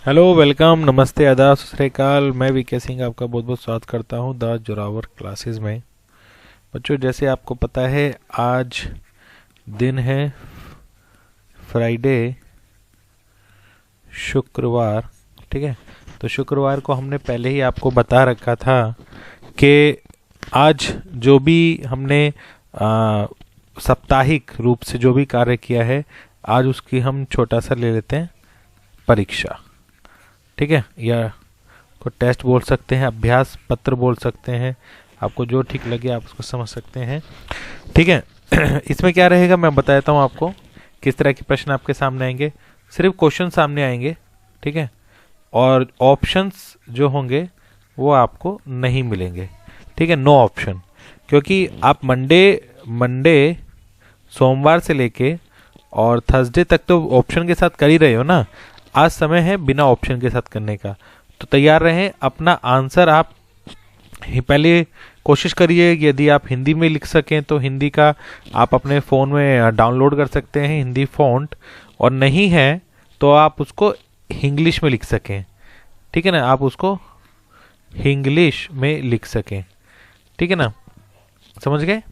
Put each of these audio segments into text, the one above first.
Hello, welcome, नमस्ते, आदाब, सत श्री अकाल। मैं वीके सिंह आपका बहुत बहुत स्वागत करता हूं द जोरावर क्लासेस में। बच्चों, जैसे आपको पता है आज दिन है फ्राइडे, शुक्रवार। ठीक है, तो शुक्रवार को हमने पहले ही आपको बता रखा था कि आज जो भी हमने साप्ताहिक रूप से जो भी कार्य किया है, आज उसकी हम छोटा सा ले लेते हैं परीक्षा। ठीक है, या को टेस्ट बोल सकते हैं, अभ्यास पत्र बोल सकते हैं, आपको जो ठीक लगे आप उसको समझ सकते हैं। ठीक है। इसमें क्या रहेगा मैं बता देता हूँ आपको किस तरह के प्रश्न आपके सामने आएंगे। सिर्फ क्वेश्चन सामने आएंगे, ठीक है, और ऑप्शंस जो होंगे वो आपको नहीं मिलेंगे। ठीक है, नो ऑप्शन, क्योंकि आप मंडे मंडे सोमवार से लेके और थर्सडे तक तो ऑप्शन के साथ कर ही रहे हो ना। आज समय है बिना ऑप्शन के साथ करने का, तो तैयार रहें। अपना आंसर आप पहले कोशिश करिए, यदि आप हिंदी में लिख सकें तो हिंदी का आप अपने फ़ोन में डाउनलोड कर सकते हैं हिंदी फ़ॉन्ट, और नहीं है तो आप उसको इंग्लिश में लिख सकें। ठीक है ना, आप उसको इंग्लिश में लिख सकें। ठीक है ना, समझ गए।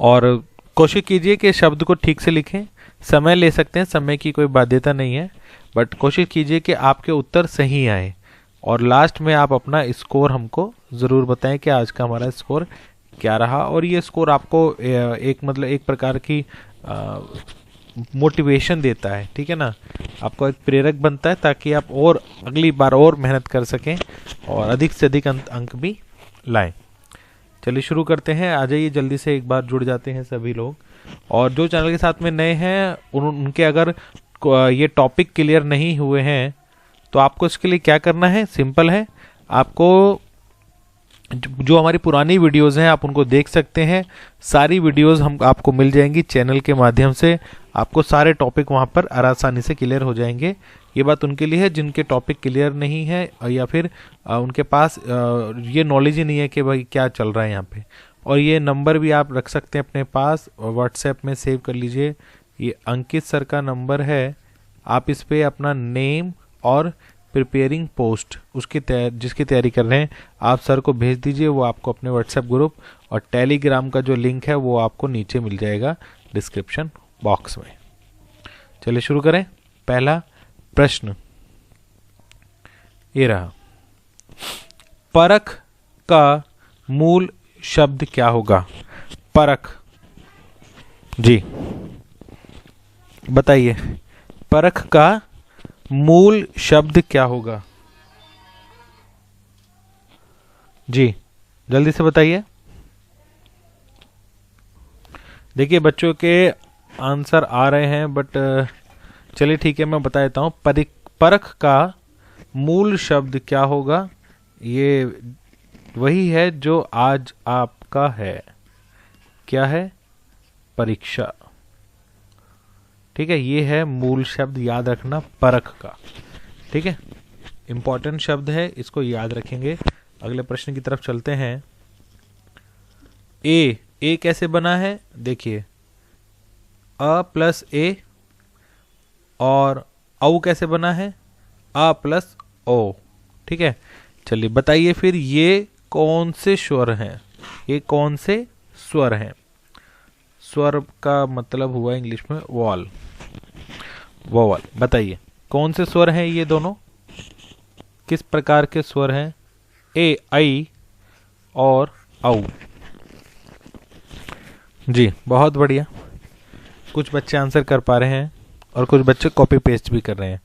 और कोशिश कीजिए कि शब्द को ठीक से लिखें। समय ले सकते हैं, समय की कोई बाध्यता नहीं है, बट कोशिश कीजिए कि आपके उत्तर सही आए। और लास्ट में आप अपना स्कोर हमको ज़रूर बताएं कि आज का हमारा स्कोर क्या रहा। और ये स्कोर आपको एक प्रकार की मोटिवेशन देता है। ठीक है ना, आपको एक प्रेरक बनता है ताकि आप और अगली बार और मेहनत कर सकें और अधिक से अधिक अंक भी लाएं। चलिए शुरू करते हैं। आ जाइए जल्दी से, एक बार जुड़ जाते हैं सभी लोग। और जो चैनल के साथ में नए हैं उनके अगर ये टॉपिक क्लियर नहीं हुए हैं तो आपको इसके लिए क्या करना है, सिंपल है। आपको जो हमारी पुरानी वीडियोस हैं आप उनको देख सकते हैं। सारी वीडियोस हम आपको मिल जाएंगी चैनल के माध्यम से। आपको सारे टॉपिक वहाँ पर आसानी से क्लियर हो जाएंगे। ये बात उनके लिए है जिनके टॉपिक क्लियर नहीं है या फिर उनके पास ये नॉलेज ही नहीं है कि भाई क्या चल रहा है यहाँ पे। और ये नंबर भी आप रख सकते हैं अपने पास, व्हाट्सएप में सेव कर लीजिए। ये अंकित सर का नंबर है, आप इस पे अपना नेम और प्रिपेयरिंग पोस्ट जिसकी तैयारी कर रहे हैं आप सर को भेज दीजिए। वो आपको अपने व्हाट्सएप ग्रुप और टेलीग्राम का जो लिंक है वो आपको नीचे मिल जाएगा डिस्क्रिप्शन बॉक्स में। चलिए शुरू करें। पहला प्रश्न ये रहा, परख का मूल शब्द क्या होगा? परख, जी बताइए, परख का मूल शब्द क्या होगा? जी जल्दी से बताइए। देखिए बच्चों के आंसर आ रहे हैं, बट चलिए ठीक है मैं बता देता हूँ। परख का मूल शब्द क्या होगा? ये वही है जो आज आपका है। क्या है? परीक्षा। ठीक है, ये है मूल शब्द, याद रखना, परख का। ठीक है, इंपॉर्टेंट शब्द है, इसको याद रखेंगे। अगले प्रश्न की तरफ चलते हैं। ए कैसे बना है? देखिए, अ प्लस ए, और औ कैसे बना है? अ प्लस ओ। ठीक है, चलिए बताइए फिर ये कौन से स्वर हैं? ये कौन से स्वर हैं? स्वर का मतलब हुआ इंग्लिश में वॉल, वोवल। बताइए कौन से स्वर हैं ये दोनों? किस प्रकार के स्वर हैं? ए, आई और औ। जी बहुत बढ़िया, कुछ बच्चे आंसर कर पा रहे हैं और कुछ बच्चे कॉपी पेस्ट भी कर रहे हैं।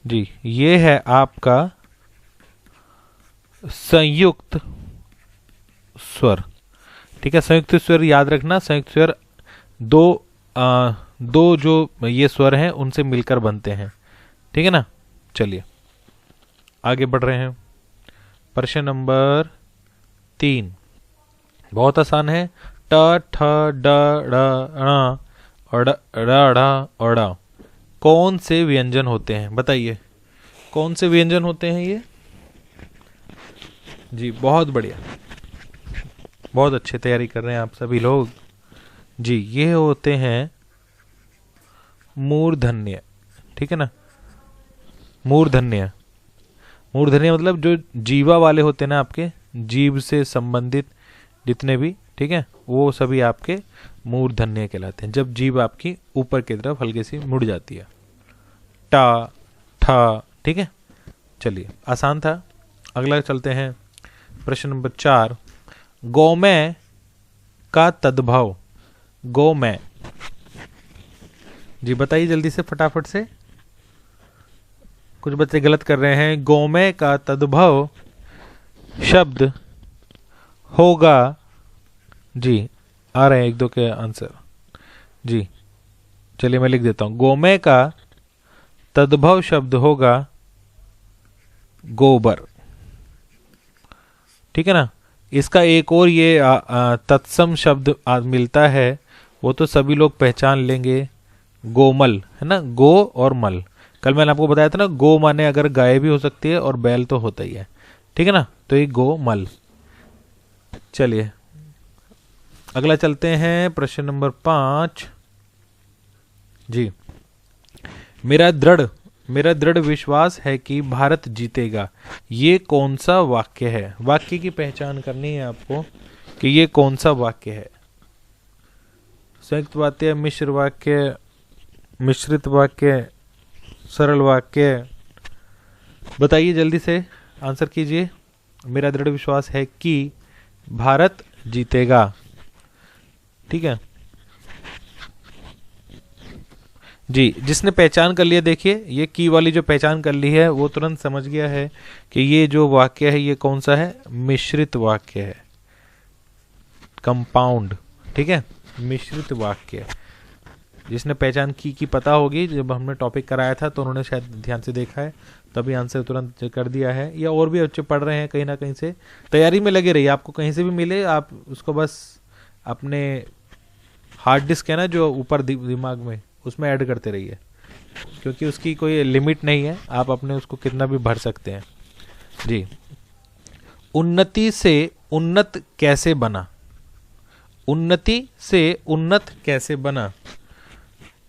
जी ये है आपका संयुक्त स्वर। ठीक है, संयुक्त स्वर याद रखना। संयुक्त स्वर दो जो ये स्वर हैं उनसे मिलकर बनते हैं। ठीक है ना, चलिए आगे बढ़ रहे हैं। प्रश्न नंबर 3 बहुत आसान है। ट ठ ड ढ़ ण कौन से व्यंजन होते हैं? बताइए कौन से व्यंजन होते हैं ये? जी बहुत बढ़िया, बहुत अच्छे तैयारी कर रहे हैं आप सभी लोग। जी ये होते हैं मूर्धन्य। ठीक है ना, मूर्धन्य। मूर्धन्य मतलब जो जीवा वाले होते हैं ना, आपके जीव से संबंधित जितने भी, ठीक है, वो सभी आपके मूर्धन्य कहलाते हैं, जब जीभ आपकी ऊपर की तरफ हल्की सी मुड़ जाती है। टा, ठा, ठीक है। चलिए, आसान था। अगला चलते हैं, प्रश्न नंबर 4। गौमय का तद्भव। गौमय, जी बताइए जल्दी से, फटाफट से। कुछ बच्चे गलत कर रहे हैं। गौमय का तद्भव शब्द होगा, जी आ रहे हैं एक दो के आंसर, जी चलिए मैं लिख देता हूं। गौमय का तद्भव शब्द होगा गोबर, ठीक है ना। इसका एक और ये तत्सम शब्द मिलता है, वो तो सभी लोग पहचान लेंगे, गोमल, है ना। गो और मल, कल मैंने आपको बताया था ना, गो माने अगर गाय भी हो सकती है और बैल तो होता ही है, ठीक है ना, तो ये गो मल। चलिए अगला चलते हैं, प्रश्न नंबर 5। जी, मेरा दृढ़ विश्वास है कि भारत जीतेगा, ये कौन सा वाक्य है। वाक्य की पहचान करनी है आपको कि ये कौन सा वाक्य है। संयुक्त वाक्य, मिश्र वाक्य, मिश्रित वाक्य, सरल वाक्य, बताइए जल्दी से, आंसर कीजिए। मेरा दृढ़ विश्वास है कि भारत जीतेगा, ठीक है जी। जिसने पहचान कर लिया, देखिए ये की वाली जो पहचान कर ली है, वो तुरंत समझ गया है कि ये जो वाक्य है ये कौन सा है, मिश्रित वाक्य है, कंपाउंड, ठीक है, मिश्रित वाक्य। जिसने पहचान की पता होगी, जब हमने टॉपिक कराया था तो उन्होंने शायद ध्यान से देखा है, तभी आंसर तुरंत कर दिया है। या और भी बच्चे पढ़ रहे हैं कहीं ना कहीं से, तैयारी में लगे रहिए, आपको कहीं से भी मिले आप उसको बस अपने हार्ड डिस्क है ना जो ऊपर दिमाग में, उसमें ऐड करते रहिए, क्योंकि उसकी कोई लिमिट नहीं है, आप अपने उसको कितना भी भर सकते हैं। जी, उन्नति से उन्नत कैसे बना। उन्नति से उन्नत कैसे बना,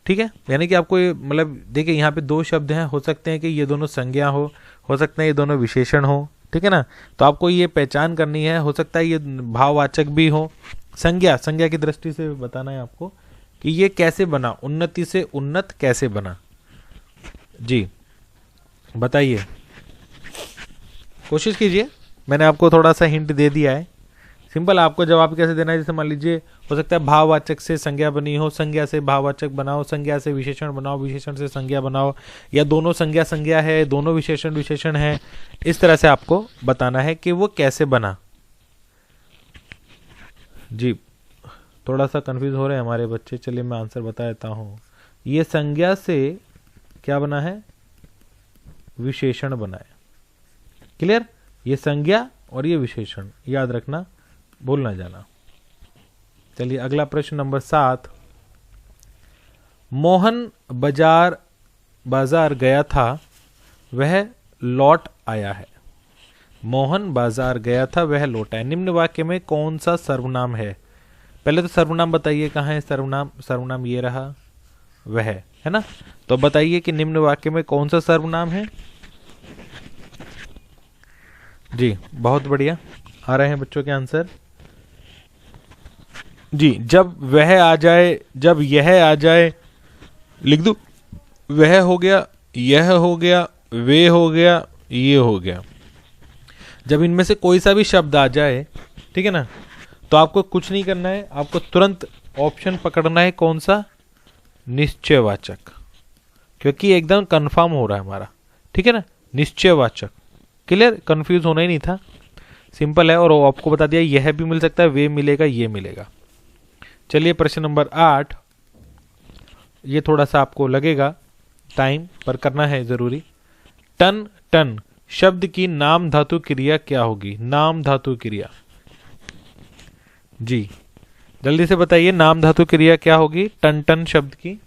ठीक है। यानी कि आपको मतलब देखिए यहाँ पे दो शब्द हैं, हो सकते हैं कि ये दोनों संज्ञा हो सकते हैं ये दोनों विशेषण हो, ठीक है ना। तो आपको ये पहचान करनी है, हो सकता है ये भाववाचक भी हो। संज्ञा की दृष्टि से बताना है आपको कि ये कैसे बना, उन्नति से उन्नत कैसे बना। जी बताइए, कोशिश कीजिए, मैंने आपको थोड़ा सा हिंट दे दिया है। सिंपल, आपको जवाब कैसे देना है, जैसे मान लीजिए हो सकता है भाववाचक से संज्ञा बनी हो, संज्ञा से भाववाचक बनाओ, संज्ञा से विशेषण बनाओ, विशेषण से संज्ञा बनाओ, या दोनों संज्ञा है, दोनों विशेषण है। इस तरह से आपको बताना है कि वो कैसे बना। जी थोड़ा सा कंफ्यूज हो रहे हैं हमारे बच्चे, चलिए मैं आंसर बता देता हूँ। ये संज्ञा से क्या बना है, विशेषण बना है। क्लियर, ये संज्ञा और ये विशेषण, याद रखना, भूल ना जाना। चलिए अगला प्रश्न नंबर 7। मोहन बाजार गया था, वह लौट आया है। मोहन बाजार गया था, वह लौट आया। निम्न वाक्य में कौन सा सर्वनाम है। पहले तो सर्वनाम बताइए, कहाँ है सर्वनाम ये रहा, वह है ना। तो बताइए कि निम्न वाक्य में कौन सा सर्वनाम है। जी बहुत बढ़िया, आ रहे हैं बच्चों के आंसर। जी, जब वह आ जाए, जब यह आ जाए, लिख दो, वह हो गया, यह हो गया, वे हो गया, ये हो गया। जब इनमें से कोई सा भी शब्द आ जाए, ठीक है ना, तो आपको कुछ नहीं करना है, आपको तुरंत ऑप्शन पकड़ना है, कौन सा, निश्चयवाचक, क्योंकि एकदम कंफर्म हो रहा है हमारा, ठीक है ना, निश्चयवाचक। क्लियर, कंफ्यूज होना ही नहीं था, सिंपल है। और आपको बता दिया यह भी मिल सकता है, वे मिलेगा, ये मिलेगा। चलिए प्रश्न नंबर 8, ये थोड़ा सा आपको लगेगा टाइम, पर करना है जरूरी। टन शब्द की नाम धातु क्रिया क्या होगी। नाम धातु क्रिया, जी जल्दी से बताइए, नाम धातु क्रिया क्या होगी टन शब्द की।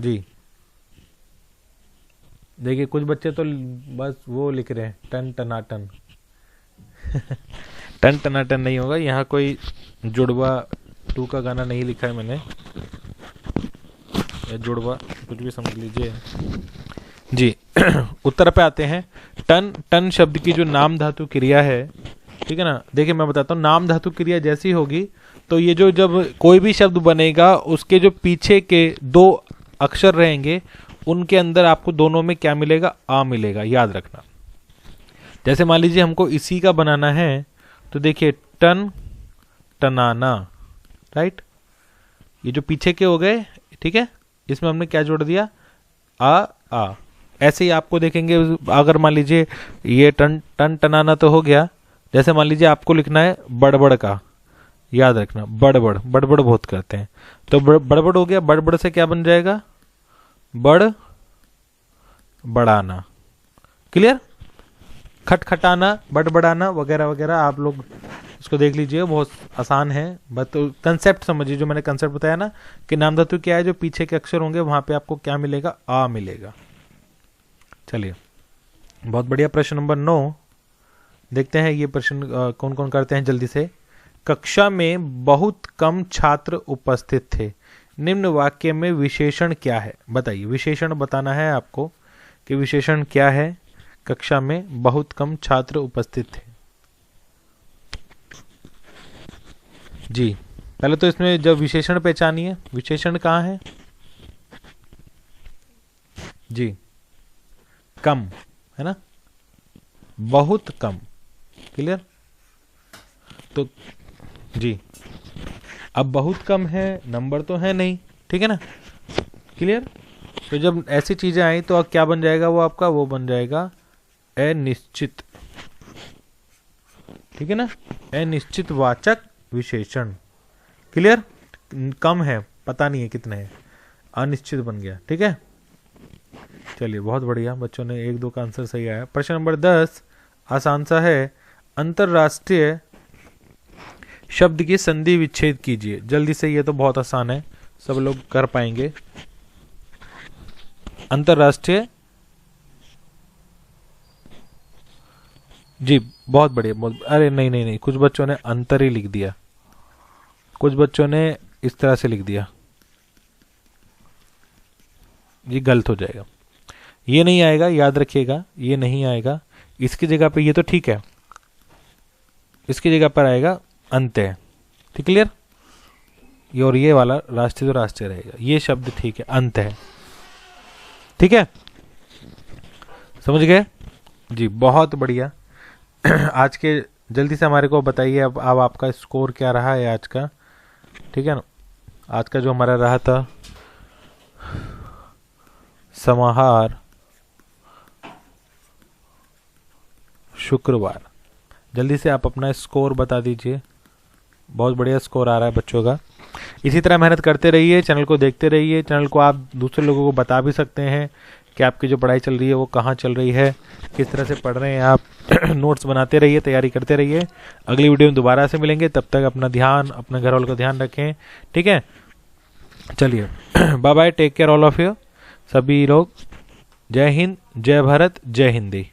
जी देखिए कुछ बच्चे तो बस वो लिख रहे हैं टन टनाटन टन टनाटन नहीं होगा, यहाँ कोई जुड़वा 2 का गाना नहीं लिखा है मैंने। या जुड़वा, कुछ भी समझ लीजिए जी। उत्तर पे आते हैं। टन, टन शब्द की जो नाम धातु क्रिया है, ठीक है ना, देखिए मैं बताता हूँ, नाम धातु क्रिया जैसी होगी तो ये जो जब कोई भी शब्द बनेगा उसके जो पीछे के दो अक्षर रहेंगे उनके अंदर आपको दोनों में क्या मिलेगा, आ मिलेगा, याद रखना। जैसे मान लीजिए हमको इसी का बनाना है तो देखिए टन, टनाना, राइट, ये जो पीछे के हो गए, ठीक है, इसमें हमने क्या जोड़ दिया, आ। ऐसे ही आपको देखेंगे, अगर मान लीजिए ये टन, टन टनाना तो हो गया। जैसे मान लीजिए आपको लिखना है बड़बड़ का, याद रखना, बड़बड़, बड़बड़ बहुत करते हैं तो बड़बड़ हो गया। बड़बड़ से क्या बन जाएगा, बढ़ाना, क्लियर, खटखटाना, बड़बड़ाना वगैरह वगैरह, आप लोग इसको देख लीजिए, बहुत आसान है। बस तो कंसेप्ट समझिए, जो मैंने कंसेप्ट बताया ना कि नाम धातु क्या है, जो पीछे के अक्षर होंगे वहां पे आपको क्या मिलेगा, आ मिलेगा। चलिए बहुत बढ़िया। प्रश्न नंबर 9 देखते हैं, ये प्रश्न कौन कौन करते हैं जल्दी से। कक्षा में बहुत कम छात्र उपस्थित थे, निम्न वाक्य में विशेषण क्या है, बताइए। विशेषण बताना है आपको कि विशेषण क्या है। कक्षा में बहुत कम छात्र उपस्थित थे जी। पहले तो इसमें जब विशेषण पहचानिए, विशेषण कहाँ है जी, कम है ना, बहुत कम, क्लियर। तो जी अब बहुत कम है, नंबर तो है नहीं, ठीक है ना, क्लियर। तो जब ऐसी चीजें आई तो अब क्या बन जाएगा वो आपका, वो बन जाएगा अनिश्चित, ठीक है ना, अनिश्चित वाचक विशेषण, क्लियर। कम है, पता नहीं है कितने हैं, अनिश्चित बन गया, ठीक है। चलिए बहुत बढ़िया, बच्चों ने 1-2 का आंसर सही आया। प्रश्न नंबर 10 आसान सा है। अंतरराष्ट्रीय शब्द की संधि विच्छेद कीजिए, जल्दी से, ये तो बहुत आसान है, सब लोग कर पाएंगे। अंतरराष्ट्रीय, जी बहुत बढ़िया, बहुत, अरे नहीं नहीं नहीं, कुछ बच्चों ने अंतर ही लिख दिया, कुछ बच्चों ने इस तरह से लिख दिया, ये गलत हो जाएगा, ये नहीं आएगा, याद रखिएगा, ये नहीं आएगा। इसकी जगह पे, ये तो ठीक है, इसकी जगह पर आएगा अंत्य, ठीक, क्लियर। ये और ये वाला राष्ट्रीय तो राष्ट्रीय रहेगा, ये शब्द ठीक है, अंत है, ठीक है, समझ गए जी, बहुत बढ़िया। आज के जल्दी से हमारे को बताइए अब आपका स्कोर क्या रहा है आज का, ठीक है ना। आज का जो हमारा रहा था समाहार शुक्रवार, जल्दी से आप अपना स्कोर बता दीजिए। बहुत बढ़िया स्कोर आ रहा है बच्चों का। इसी तरह मेहनत करते रहिए, चैनल को देखते रहिए, चैनल को आप दूसरे लोगों को बता भी सकते हैं कि आपकी जो पढ़ाई चल रही है वो कहाँ चल रही है, किस तरह से पढ़ रहे हैं आप। नोट्स बनाते रहिए, तैयारी करते रहिए। अगली वीडियो में दोबारा से मिलेंगे, तब तक अपना ध्यान, अपने घर वालों का ध्यान रखें, ठीक है। चलिए bye bye, take care all of you, सभी लोग। जय हिंद, जय भारत, जय हिंदी।